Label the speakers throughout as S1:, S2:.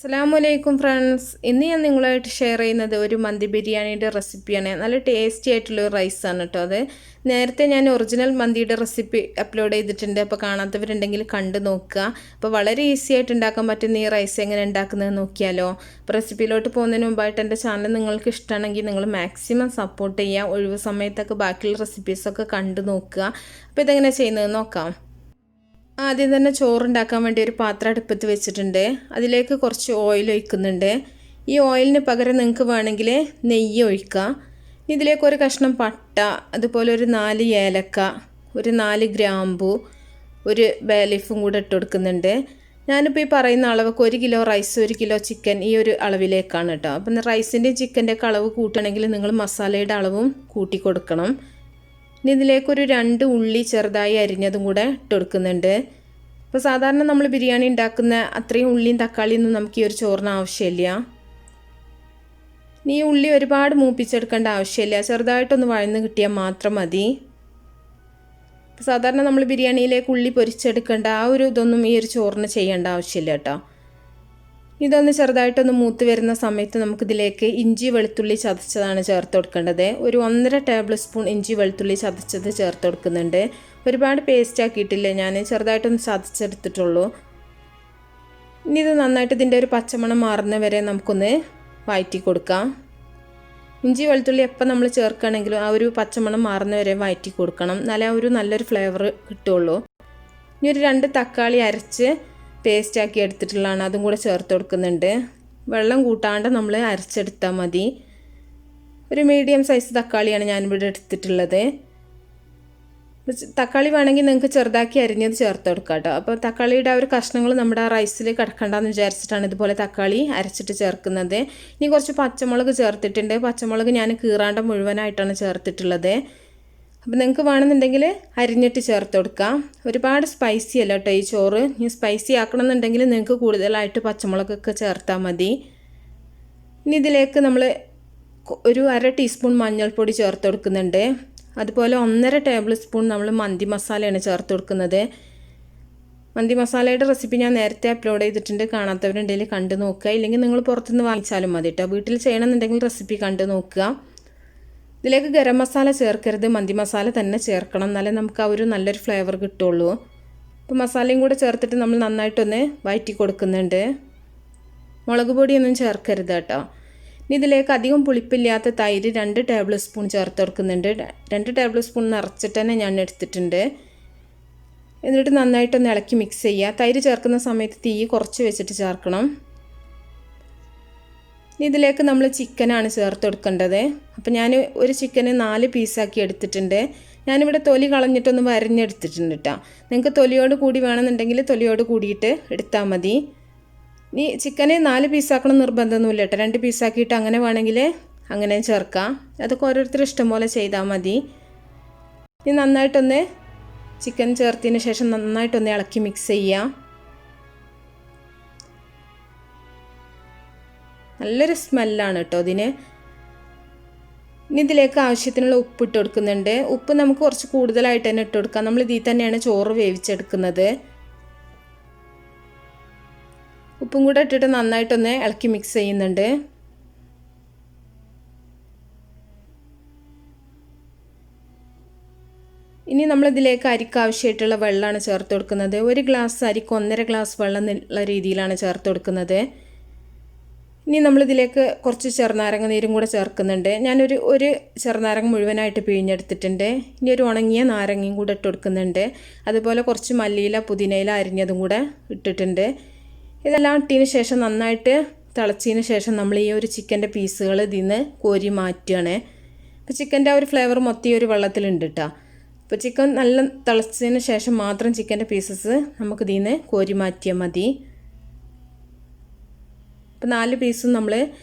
S1: അസ്സലാമലൈക്കും ഫ്രണ്ട്സ്. ഇന്ന് ഞാൻ നിങ്ങളായിട്ട് ഷെയർ ചെയ്യുന്നത് ഒരു മന്തി ബിരിയാണിയുടെ റെസിപ്പിയാണ്. നല്ല ടേസ്റ്റി ആയിട്ടുള്ള ഒരു റൈസാണ് കേട്ടോ. അത് നേരത്തെ ഞാൻ ഒറിജിനൽ മന്തിയുടെ റെസിപ്പി അപ്ലോഡ് ചെയ്തിട്ടുണ്ട്. അപ്പോൾ കാണാത്തവരുണ്ടെങ്കിൽ കണ്ടു നോക്കുക. അപ്പോൾ വളരെ ഈസി ആയിട്ട് ഉണ്ടാക്കാൻ പറ്റുന്ന ഈ റൈസ് എങ്ങനെ ഉണ്ടാക്കുന്നത് നോക്കിയാലോ. അപ്പോൾ റെസിപ്പിയിലോട്ട് പോകുന്നതിന് മുമ്പായിട്ട് എൻ്റെ ചാനൽ നിങ്ങൾക്ക് ഇഷ്ടമാണെങ്കിൽ നിങ്ങൾ മാക്സിമം സപ്പോർട്ട് ചെയ്യുക. ഒഴിവ് സമയത്തൊക്കെ ബാക്കിയുള്ള റെസിപ്പീസൊക്കെ കണ്ടു നോക്കുക. അപ്പോൾ ഇതെങ്ങനെ ചെയ്യുന്നത് നോക്കാം. ആദ്യം തന്നെ ചോറുണ്ടാക്കാൻ വേണ്ടി ഒരു പാത്രം അടുപ്പത്ത് വെച്ചിട്ടുണ്ട്. അതിലേക്ക് കുറച്ച് ഓയിൽ ഒഴിക്കുന്നുണ്ട്. ഈ ഓയിലിന് പകരം നിങ്ങൾക്ക് വേണമെങ്കിൽ നെയ്യ് ഒഴിക്കുക. ഇതിലേക്ക് ഒരു കഷ്ണം പട്ട, അതുപോലെ ഒരു 4 ഏലക്ക, ഒരു 4 ഗ്രാമ്പു, ഒരു ബേ ലീഫും കൂടെ ഇട്ട് കൊടുക്കുന്നുണ്ട്. ഞാനിപ്പോൾ ഈ പറയുന്ന അളവൊക്കെ 1 കിലോ റൈസ് 1 കിലോ ചിക്കൻ ഈ ഒരു അളവിലേക്കാണ് കേട്ടോ. അപ്പം റൈസിൻ്റെയും ചിക്കൻ്റെയൊക്കെ അളവ് കൂട്ടണമെങ്കിൽ നിങ്ങൾ മസാലയുടെ അളവും കൂട്ടി കൊടുക്കണം. ഇനി ഇതിലേക്കൊരു 2 ഉള്ളി ചെറുതായി അരിഞ്ഞതും കൂടെ ഇട്ട് കൊടുക്കുന്നുണ്ട്. അപ്പോൾ സാധാരണ നമ്മൾ ബിരിയാണി ഉണ്ടാക്കുന്ന അത്രയും ഉള്ളിയും തക്കാളിയൊന്നും നമുക്ക് ഈ ഒരു ചോറിന് ആവശ്യമില്ല. ഇനി ഈ ഉള്ളി ഒരുപാട് മൂപ്പിച്ചെടുക്കേണ്ട ആവശ്യമില്ല, ചെറുതായിട്ടൊന്ന് വഴന്ന് കിട്ടിയാൽ മാത്രം മതി. സാധാരണ നമ്മൾ ബിരിയാണിയിലേക്ക് ഉള്ളി പൊരിച്ചെടുക്കേണ്ട ആ ഒരു ഇതൊന്നും ഈ ഒരു ചോറിന് ചെയ്യേണ്ട ആവശ്യമില്ല കേട്ടോ. ഇതൊന്ന് ചെറുതായിട്ടൊന്ന് മൂത്ത് വരുന്ന സമയത്ത് നമുക്കിതിലേക്ക് ഇഞ്ചി വെളുത്തുള്ളി ചതച്ചതാണ് ചേർത്ത് കൊടുക്കേണ്ടത്. ഒരു 1.5 ടേബിൾ സ്പൂൺ ഇഞ്ചി വെളുത്തുള്ളി ചതച്ചത് ചേർത്ത് കൊടുക്കുന്നുണ്ട്. ഒരുപാട് പേസ്റ്റ് ആക്കിയിട്ടില്ല, ഞാൻ ചെറുതായിട്ടൊന്ന് ചതച്ചെടുത്തിട്ടുള്ളൂ. ഇനി ഇത് നന്നായിട്ട് ഇതിൻ്റെ ഒരു പച്ചമണം മാറുന്ന വരെ നമുക്കൊന്ന് വഴറ്റി കൊടുക്കാം. ഇഞ്ചി വെളുത്തുള്ളി എപ്പോൾ നമ്മൾ ചേർക്കുകയാണെങ്കിലും ആ ഒരു പച്ചമണം മാറുന്ന വരെ വഴറ്റി കൊടുക്കണം, എന്നാലേ ആ ഒരു നല്ലൊരു ഫ്ലേവർ കിട്ടുള്ളൂ. ഇനി ഒരു 2 തക്കാളി അരച്ച് പേസ്റ്റാക്കി എടുത്തിട്ടുള്ളതാണ്, അതും കൂടെ ചേർത്ത് കൊടുക്കുന്നുണ്ട്. വെള്ളം കൂട്ടാണ്ട് നമ്മൾ അരച്ചെടുത്താൽ മതി. ഒരു മീഡിയം സൈസ് തക്കാളിയാണ് ഞാനിവിടെ എടുത്തിട്ടുള്ളത്. തക്കാളി വേണമെങ്കിൽ നിങ്ങൾക്ക് ചെറുതാക്കി അരിഞ്ഞത് ചേർത്ത് കൊടുക്കാം കേട്ടോ. അപ്പോൾ തക്കാളിയുടെ ആ ഒരു കഷ്ണങ്ങൾ നമ്മുടെ ആ റൈസിൽ കിടക്കണ്ടെന്ന് വിചാരിച്ചിട്ടാണ് ഇതുപോലെ തക്കാളി അരച്ചിട്ട് ചേർക്കുന്നത്. ഇനി കുറച്ച് പച്ചമുളക് ചേർത്തിട്ടുണ്ട്. പച്ചമുളക് ഞാൻ കീറാണ്ട മുഴുവനായിട്ടാണ് ചേർത്തിട്ടുള്ളത്. അപ്പോൾ നിങ്ങൾക്ക് വേണമെന്നുണ്ടെങ്കിൽ അരിഞ്ഞിട്ട് ചേർത്ത് കൊടുക്കാം. ഒരുപാട് സ്പൈസി അല്ല കേട്ടോ ഈ ചോറ്. ഇനി സ്പൈസി ആക്കണമെന്നുണ്ടെങ്കിൽ നിങ്ങൾക്ക് കൂടുതലായിട്ട് പച്ചമുളകൊക്കെ ചേർത്താൽ മതി. ഇനി ഇതിലേക്ക് നമ്മൾ ഒരു 1/2 ടീസ്പൂൺ മഞ്ഞൾപ്പൊടി ചേർത്ത് കൊടുക്കുന്നുണ്ട്. അതുപോലെ 1.5 ടേബിൾ സ്പൂൺ നമ്മൾ മന്തി മസാലയാണ് ചേർത്ത് കൊടുക്കുന്നത്. മന്തി മസാലയുടെ റെസിപ്പി ഞാൻ നേരത്തെ അപ്ലോഡ് ചെയ്തിട്ടുണ്ട്, കാണാത്തവരുണ്ടെങ്കിൽ കണ്ടു നോക്കുക. ഇല്ലെങ്കിൽ നിങ്ങൾ പുറത്തുനിന്ന് വാങ്ങിച്ചാലും മതി കേട്ടോ. വീട്ടിൽ ചെയ്യണമെന്നുണ്ടെങ്കിൽ റെസിപ്പി കണ്ടു നോക്കുക. ഇതിലേക്ക് ഗരം മസാല ചേർക്കരുത്, മന്തി മസാല തന്നെ ചേർക്കണം, എന്നാലേ നമുക്ക് ആ ഒരു നല്ലൊരു ഫ്ലേവർ കിട്ടുള്ളൂ. അപ്പോൾ മസാലയും കൂടെ ചേർത്തിട്ട് നമ്മൾ നന്നായിട്ടൊന്ന് വഴറ്റി കൊടുക്കുന്നുണ്ട്. മുളക് പൊടിയൊന്നും ചേർക്കരുത് കേട്ടോ. ഇനി ഇതിലേക്ക് അധികം പുളിപ്പില്ലാത്ത തൈര് 2 ടേബിൾ സ്പൂൺ ചേർത്ത് കൊടുക്കുന്നുണ്ട്. 2 ടേബിൾ സ്പൂൺ നിറച്ചിട്ട് തന്നെ ഞാൻ എടുത്തിട്ടുണ്ട്. എന്നിട്ട് നന്നായിട്ടൊന്ന് ഇളക്കി മിക്സ് ചെയ്യുക. തൈര് ചേർക്കുന്ന സമയത്ത് തീ കുറച്ച് വെച്ചിട്ട് ചേർക്കണം. ഇതിലേക്ക് നമ്മൾ ചിക്കനാണ് ചേർത്ത് കൊടുക്കേണ്ടത്. അപ്പോൾ ഞാൻ ഒരു ചിക്കന് 4 പീസാക്കി എടുത്തിട്ടുണ്ട്. ഞാനിവിടെ തൊലി കളഞ്ഞിട്ടൊന്ന് വരഞ്ഞെടുത്തിട്ടുണ്ട് കേട്ടോ. നിങ്ങൾക്ക് തൊലിയോട് കൂടി വേണമെന്നുണ്ടെങ്കിൽ തൊലിയോട് കൂടിയിട്ട് എടുത്താൽ മതി. ഇനി ചിക്കന് 4 പീസാക്കണം നിർബന്ധമൊന്നുമില്ല കേട്ടോ. 2 പീസാക്കിയിട്ട് അങ്ങനെ വേണമെങ്കിൽ അങ്ങനെ ചേർക്കാം. അതൊക്കെ ഓരോരുത്തരും ഇഷ്ടം പോലെ ചെയ്താൽ മതി. ഇനി നന്നായിട്ടൊന്ന് ചിക്കൻ ചേർത്തതിന് ശേഷം നന്നായിട്ടൊന്ന് ഇളക്കി മിക്സ് ചെയ്യാം. നല്ലൊരു സ്മെല്ലാണ് കേട്ടോ ഇതിന്. ഇനി ഇതിലേക്ക് ആവശ്യത്തിനുള്ള ഉപ്പ് ഇട്ട് കൊടുക്കുന്നുണ്ട്. ഉപ്പ് നമുക്ക് കുറച്ച് കൂടുതലായിട്ട് തന്നെ ഇട്ട് കൊടുക്കാം. നമ്മൾ ഇതിൽ തന്നെയാണ് ചോറ് വേവിച്ചെടുക്കുന്നത്. ഉപ്പും കൂടെ ഇട്ടിട്ട് നന്നായിട്ടൊന്ന് ഇളക്കി മിക്സ് ചെയ്യുന്നുണ്ട്. ഇനി നമ്മളിതിലേക്ക് അരിക്ക് ആവശ്യമായിട്ടുള്ള വെള്ളമാണ് ചേർത്ത് കൊടുക്കുന്നത്. 1 ഗ്ലാസ് അരിക്ക് 1.5 ഗ്ലാസ് വെള്ളം എന്നുള്ള രീതിയിലാണ് ചേർത്ത് കൊടുക്കുന്നത്. ഇനി നമ്മളിതിലേക്ക് കുറച്ച് ചെറുനാരങ്ങ നീരും കൂടെ ചേർക്കുന്നുണ്ട്. ഒരു ചെറുനാരങ്ങ മുഴുവനായിട്ട് പിഴിഞ്ഞെടുത്തിട്ടുണ്ട്. ഇനി ഒരു ഉണങ്ങിയ നാരങ്ങയും കൂടെ ഇട്ട് കൊടുക്കുന്നുണ്ട്. അതുപോലെ കുറച്ച് മല്ലിയില പുതിനയില അരിഞ്ഞതും കൂടെ ഇട്ടിട്ടുണ്ട്. ഇതെല്ലാം ഇട്ടതിന് ശേഷം നന്നായിട്ട് തിളച്ചതിന് ശേഷം നമ്മൾ ഈ ഒരു ചിക്കൻ്റെ പീസുകൾ ഇതിൽ നിന്ന് കോരി മാറ്റുകയാണ്. അപ്പോൾ ചിക്കൻ്റെ ആ ഒരു ഫ്ലേവർ മൊത്തം ഈ ഒരു വെള്ളത്തിലുണ്ട് കേട്ടോ. അപ്പോൾ ചിക്കൻ നല്ല തിളച്ചതിന് ശേഷം മാത്രം ചിക്കൻ്റെ പീസസ് നമുക്ക് ഇതിൽ നിന്ന് കോരി മാറ്റിയാൽ മതി. അപ്പോൾ 4 പീസും നമ്മൾ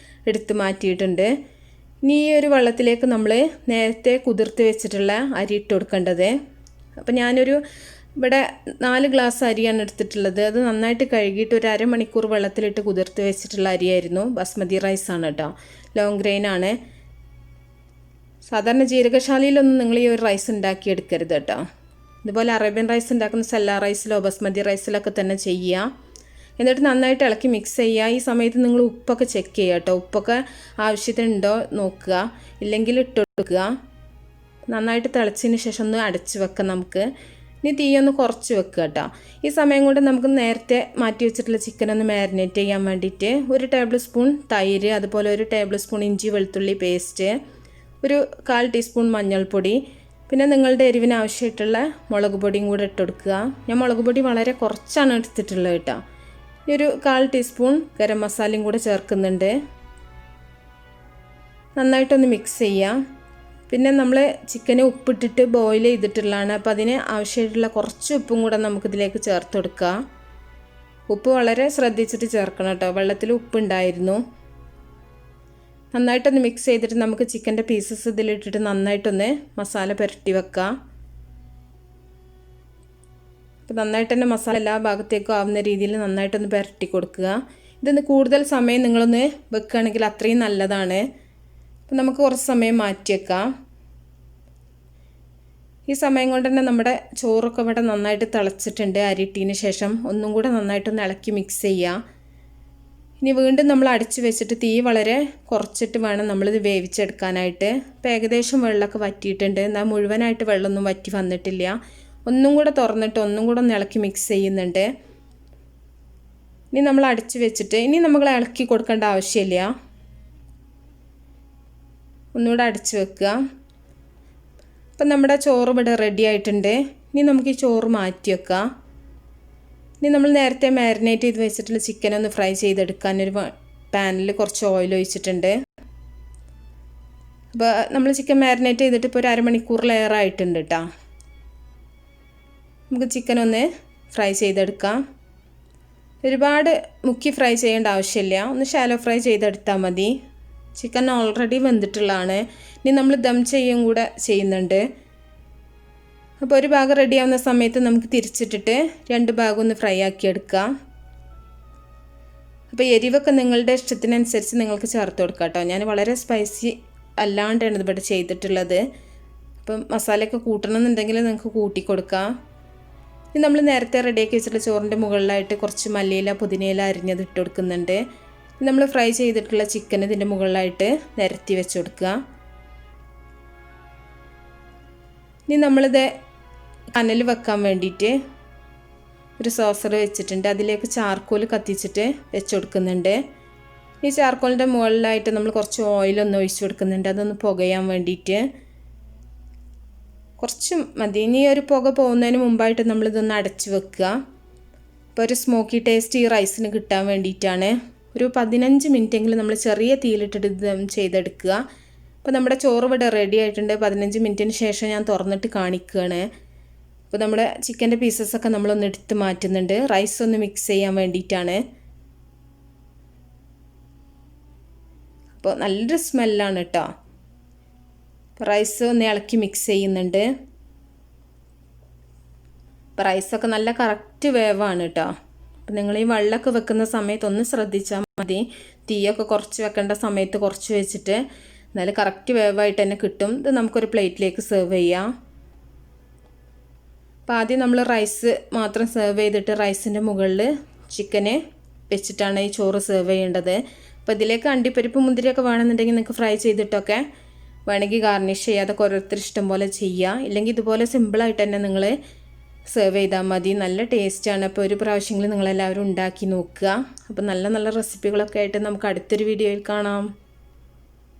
S1: എടുത്ത് മാറ്റിയിട്ടുണ്ട്. ഇനി ഈ ഒരു വെള്ളത്തിലേക്ക് നമ്മൾ നേരത്തെ കുതിർത്ത് വെച്ചിട്ടുള്ള അരി ഇട്ട് കൊടുക്കേണ്ടത്. അപ്പോൾ ഞാനൊരു ഇവിടെ 4 ഗ്ലാസ് അരിയാണ് എടുത്തിട്ടുള്ളത്. അത് നന്നായിട്ട് കഴുകിയിട്ട് ഒരു അരമണിക്കൂർ വെള്ളത്തിലിട്ട് കുതിർത്ത് വെച്ചിട്ടുള്ള അരിയായിരുന്നു. ബസ്മതി റൈസാണ് കേട്ടോ, ലോങ് ഗ്രെയിനാണ്. സാധാരണ ജീരകശാലയിലൊന്നും നിങ്ങൾ ഈ ഒരു റൈസ് ഉണ്ടാക്കിയെടുക്കരുത് കേട്ടോ. ഇതുപോലെ അറേബ്യൻ റൈസ് ഉണ്ടാക്കുന്ന സെല്ല റൈസിലോ ബസ്മതി റൈസിലൊക്കെ തന്നെ ചെയ്യുക. എന്നിട്ട് നന്നായിട്ട് ഇളക്കി മിക്സ് ചെയ്യുക. ഈ സമയത്ത് നിങ്ങൾ ഉപ്പൊക്കെ ചെക്ക് ചെയ്യുക കേട്ടോ. ഉപ്പൊക്കെ ആവശ്യത്തിനുണ്ടോ നോക്കുക, ഇല്ലെങ്കിൽ ഇട്ട് കൊടുക്കുക. നന്നായിട്ട് തിളച്ചതിന് ശേഷം ഒന്ന് അടച്ച് വെക്കാം നമുക്ക്. ഇനി തീയൊന്ന് കുറച്ച് വെക്കുക കേട്ടോ. ഈ സമയം കൊണ്ട് നമുക്ക് നേരത്തെ മാറ്റി വെച്ചിട്ടുള്ള ചിക്കൻ ഒന്ന് മാരിനേറ്റ് ചെയ്യാൻ വേണ്ടിയിട്ട് 1 ടേബിൾ സ്പൂൺ തൈര്, അതുപോലെ 1 ടേബിൾ സ്പൂൺ ഇഞ്ചി വെളുത്തുള്ളി പേസ്റ്റ്, ഒരു 1/4 ടീസ്പൂൺ മഞ്ഞൾപ്പൊടി, പിന്നെ നിങ്ങളുടെ എരിവിന് ആവശ്യമായിട്ടുള്ള മുളക് പൊടിയും കൂടെ ഇട്ട് കൊടുക്കുക. ഞാൻ മുളക് പൊടി വളരെ കുറച്ചാണ് എടുത്തിട്ടുള്ളത് കേട്ടോ. ഈ ഒരു 1/4 ടീസ്പൂൺ ഗരം മസാലയും കൂടെ ചേർക്കുന്നുണ്ട്. നന്നായിട്ടൊന്ന് മിക്സ് ചെയ്യാം. പിന്നെ നമ്മൾ ചിക്കന് ഉപ്പിട്ടിട്ട് ബോയിൽ ചെയ്തിട്ടുള്ളതാണ്, അപ്പോൾ അതിന് ആവശ്യമായിട്ടുള്ള കുറച്ച് ഉപ്പും കൂടെ നമുക്കിതിലേക്ക് ചേർത്ത് കൊടുക്കുക. ഉപ്പ് വളരെ ശ്രദ്ധിച്ചിട്ട് ചേർക്കണം കേട്ടോ, വെള്ളത്തിൽ ഉപ്പുണ്ടായിരുന്നു. നന്നായിട്ടൊന്ന് മിക്സ് ചെയ്തിട്ട് നമുക്ക് ചിക്കൻ്റെ പീസസ് ഇതിലിട്ടിട്ട് നന്നായിട്ടൊന്ന് മസാല പുരട്ടി വെക്കാം. അപ്പോൾ നന്നായിട്ട് തന്നെ മസാല എല്ലാ ഭാഗത്തേക്കും ആവുന്ന രീതിയിൽ നന്നായിട്ടൊന്ന് പുരട്ടി കൊടുക്കുക. ഇതൊന്ന് കൂടുതൽ സമയം നിങ്ങളൊന്ന് വെക്കുകയാണെങ്കിൽ അത്രയും നല്ലതാണ്. അപ്പോൾ നമുക്ക് കുറച്ച് സമയം മാറ്റി വെക്കാം. ഈ സമയം കൊണ്ട് തന്നെ നമ്മുടെ ചോറൊക്കെ ഇവിടെ നന്നായിട്ട് തിളച്ചിട്ടുണ്ട്. അരിയിട്ടതിന് ശേഷം ഒന്നും കൂടെ നന്നായിട്ടൊന്ന് ഇളക്കി മിക്സ് ചെയ്യുക. ഇനി വീണ്ടും നമ്മൾ അടച്ച് വെച്ചിട്ട് തീ വളരെ കുറച്ചിട്ട് വേണം നമ്മളിത് വേവിച്ചെടുക്കാനായിട്ട്. ഇപ്പോൾ ഏകദേശം വെള്ളമൊക്കെ വറ്റിയിട്ടുണ്ട്, എന്നാൽ മുഴുവനായിട്ട് വെള്ളമൊന്നും വറ്റി വന്നിട്ടില്ല. ഒന്നും കൂടെ തുറന്നിട്ട് ഒന്നും കൂടെ ഒന്ന് ഇളക്കി മിക്സ് ചെയ്യുന്നുണ്ട്. ഇനി നമ്മൾ അടച്ച് വെച്ചിട്ട് ഇനി നമ്മൾ ഇളക്കി കൊടുക്കേണ്ട ആവശ്യമില്ല. ഒന്നുകൂടെ അടച്ച് വെക്കുക. അപ്പം നമ്മുടെ ചോറ് ഇവിടെ റെഡി ആയിട്ടുണ്ട്. ഇനി നമുക്ക് ഈ ചോറ് മാറ്റി വെക്കാം. ഇനി നമ്മൾ നേരത്തെ മാരിനേറ്റ് ചെയ്ത് വെച്ചിട്ടുള്ള ചിക്കൻ ഒന്ന് ഫ്രൈ ചെയ്തെടുക്കാൻ ഒരു പാനിൽ കുറച്ച് ഓയിൽ ഒഴിച്ചിട്ടുണ്ട്. അപ്പോൾ നമ്മൾ ചിക്കൻ മാരിനേറ്റ് ചെയ്തിട്ട് ഇപ്പോൾ ഒരു അരമണിക്കൂറിലേറായിട്ടുണ്ട് കേട്ടോ. നമുക്ക് ചിക്കൻ ഒന്ന് ഫ്രൈ ചെയ്തെടുക്കാം. ഒരുപാട് മുക്കി ഫ്രൈ ചെയ്യേണ്ട ആവശ്യമില്ല, ഒന്ന് ഷാലോ ഫ്രൈ ചെയ്തെടുത്താൽ മതി. ചിക്കൻ ഓൾറെഡി വെന്തിട്ടുള്ളതാണ്. ഇനി നമ്മൾ ദം ചെയ്യും കൂടെ ചെയ്യുന്നുണ്ട്. അപ്പോൾ ഒരു ഭാഗം റെഡിയാവുന്ന സമയത്ത് നമുക്ക് തിരിച്ചിട്ടിട്ട് 2 ഭാഗം ഒന്ന് ഫ്രൈ ആക്കി എടുക്കാം. അപ്പോൾ എരിവൊക്കെ നിങ്ങളുടെ ഇഷ്ടത്തിനനുസരിച്ച് നിങ്ങൾക്ക് ചേർത്ത് കൊടുക്കാം കേട്ടോ. ഞാൻ വളരെ സ്പൈസി അല്ലാണ്ടാണ് ഇവിടെ ചെയ്തിട്ടുള്ളത്. അപ്പം മസാലയൊക്കെ കൂട്ടണമെന്നുണ്ടെങ്കിൽ നിങ്ങൾക്ക് കൂട്ടി കൊടുക്കാം. ഇനി നമ്മൾ നേരത്തെ റെഡിയാക്കി വെച്ചിട്ടുള്ള ചോറിൻ്റെ മുകളിലായിട്ട് കുറച്ച് മല്ലിയില പുതിനയില അരിഞ്ഞത് ഇട്ട് കൊടുക്കുന്നുണ്ട്. നമ്മൾ ഫ്രൈ ചെയ്തിട്ടുള്ള ചിക്കൻ ഇതിൻ്റെ മുകളിലായിട്ട് നിരത്തി വെച്ച് കൊടുക്കുക. ഇനി നമ്മളിത് കനൽ വെക്കാൻ വേണ്ടിയിട്ട് ഒരു സോസർ വെച്ചിട്ടുണ്ട്. അതിലേക്ക് ചാർക്കോൽ കത്തിച്ചിട്ട് വെച്ച് കൊടുക്കുന്നുണ്ട്. ഈ ചാർക്കോളിൻ്റെ മുകളിലായിട്ട് നമ്മൾ കുറച്ച് ഓയിലൊന്ന് ഒഴിച്ച് കൊടുക്കുന്നുണ്ട്, അതൊന്ന് പുകയാൻ വേണ്ടിയിട്ട്. കുറച്ച് മതി. ഇനി ഒരു പുക പോകുന്നതിന് മുമ്പായിട്ട് നമ്മളിതൊന്ന് അടച്ച് വെക്കുക. അപ്പോൾ ഒരു സ്മോക്കി ടേസ്റ്റ് ഈ റൈസിന് കിട്ടാൻ വേണ്ടിയിട്ടാണ്. ഒരു 15 മിനിറ്റെങ്കിലും നമ്മൾ ചെറിയ തീയിലിട്ടിട്ട് ദം ചെയ്തെടുക്കുക. അപ്പോൾ നമ്മുടെ ചോറ് ഇവിടെ റെഡി ആയിട്ടുണ്ട്. 15 മിനിറ്റിന് ശേഷം ഞാൻ തുറന്നിട്ട് കാണിക്കുകയാണ്. അപ്പോൾ നമ്മുടെ ചിക്കൻ്റെ പീസസൊക്കെ നമ്മളൊന്ന് എടുത്ത് മാറ്റുന്നുണ്ട്, റൈസ് ഒന്ന് മിക്സ് ചെയ്യാൻ വേണ്ടിയിട്ടാണ്. അപ്പോൾ നല്ലൊരു സ്മെല്ലാണ് കേട്ടോ. അപ്പോൾ റൈസ് ഒന്ന് ഇളക്കി മിക്സ് ചെയ്യുന്നുണ്ട്. അപ്പോൾ റൈസൊക്കെ നല്ല കറക്റ്റ് വേവാണ് കേട്ടോ. അപ്പോൾ നിങ്ങൾ ഈ വെള്ളമൊക്കെ വെക്കുന്ന സമയത്ത് ഒന്ന് ശ്രദ്ധിച്ചാൽ മതി. തീയൊക്കെ കുറച്ച് വെക്കേണ്ട സമയത്ത് കുറച്ച് വെച്ചിട്ട്, എന്നാലും കറക്റ്റ് വേവായിട്ട് തന്നെ കിട്ടും. ഇത് നമുക്കൊരു പ്ലേറ്റിലേക്ക് സെർവ് ചെയ്യാം. അപ്പോൾ ആദ്യം നമ്മൾ റൈസ് മാത്രം സെർവ് ചെയ്തിട്ട് റൈസിൻ്റെ മുകളിൽ ചിക്കന് വെച്ചിട്ടാണ് ഈ ചോറ് സെർവ് ചെയ്യേണ്ടത്. അപ്പോൾ ഇതിലേക്ക് അണ്ടിപ്പരിപ്പ് മുന്തിരിയൊക്കെ വേണമെന്നുണ്ടെങ്കിൽ നിങ്ങൾക്ക് ഫ്രൈ ചെയ്തിട്ടൊക്കെ വേണമെങ്കിൽ ഗാർണിഷ് ചെയ്യാതെ ഓരോരുത്തർ ഇഷ്ടം പോലെ ചെയ്യുക. ഇല്ലെങ്കിൽ ഇതുപോലെ സിമ്പിളായിട്ട് തന്നെ നിങ്ങൾ സെർവ് ചെയ്താൽ മതി. നല്ല ടേസ്റ്റാണ്. അപ്പോൾ ഒരു പ്രാവശ്യമെങ്കിലും നിങ്ങളെല്ലാവരും ഉണ്ടാക്കി നോക്കുക. അപ്പോൾ നല്ല നല്ല റെസിപ്പികളൊക്കെ ആയിട്ട് നമുക്ക് അടുത്തൊരു വീഡിയോയിൽ കാണാം.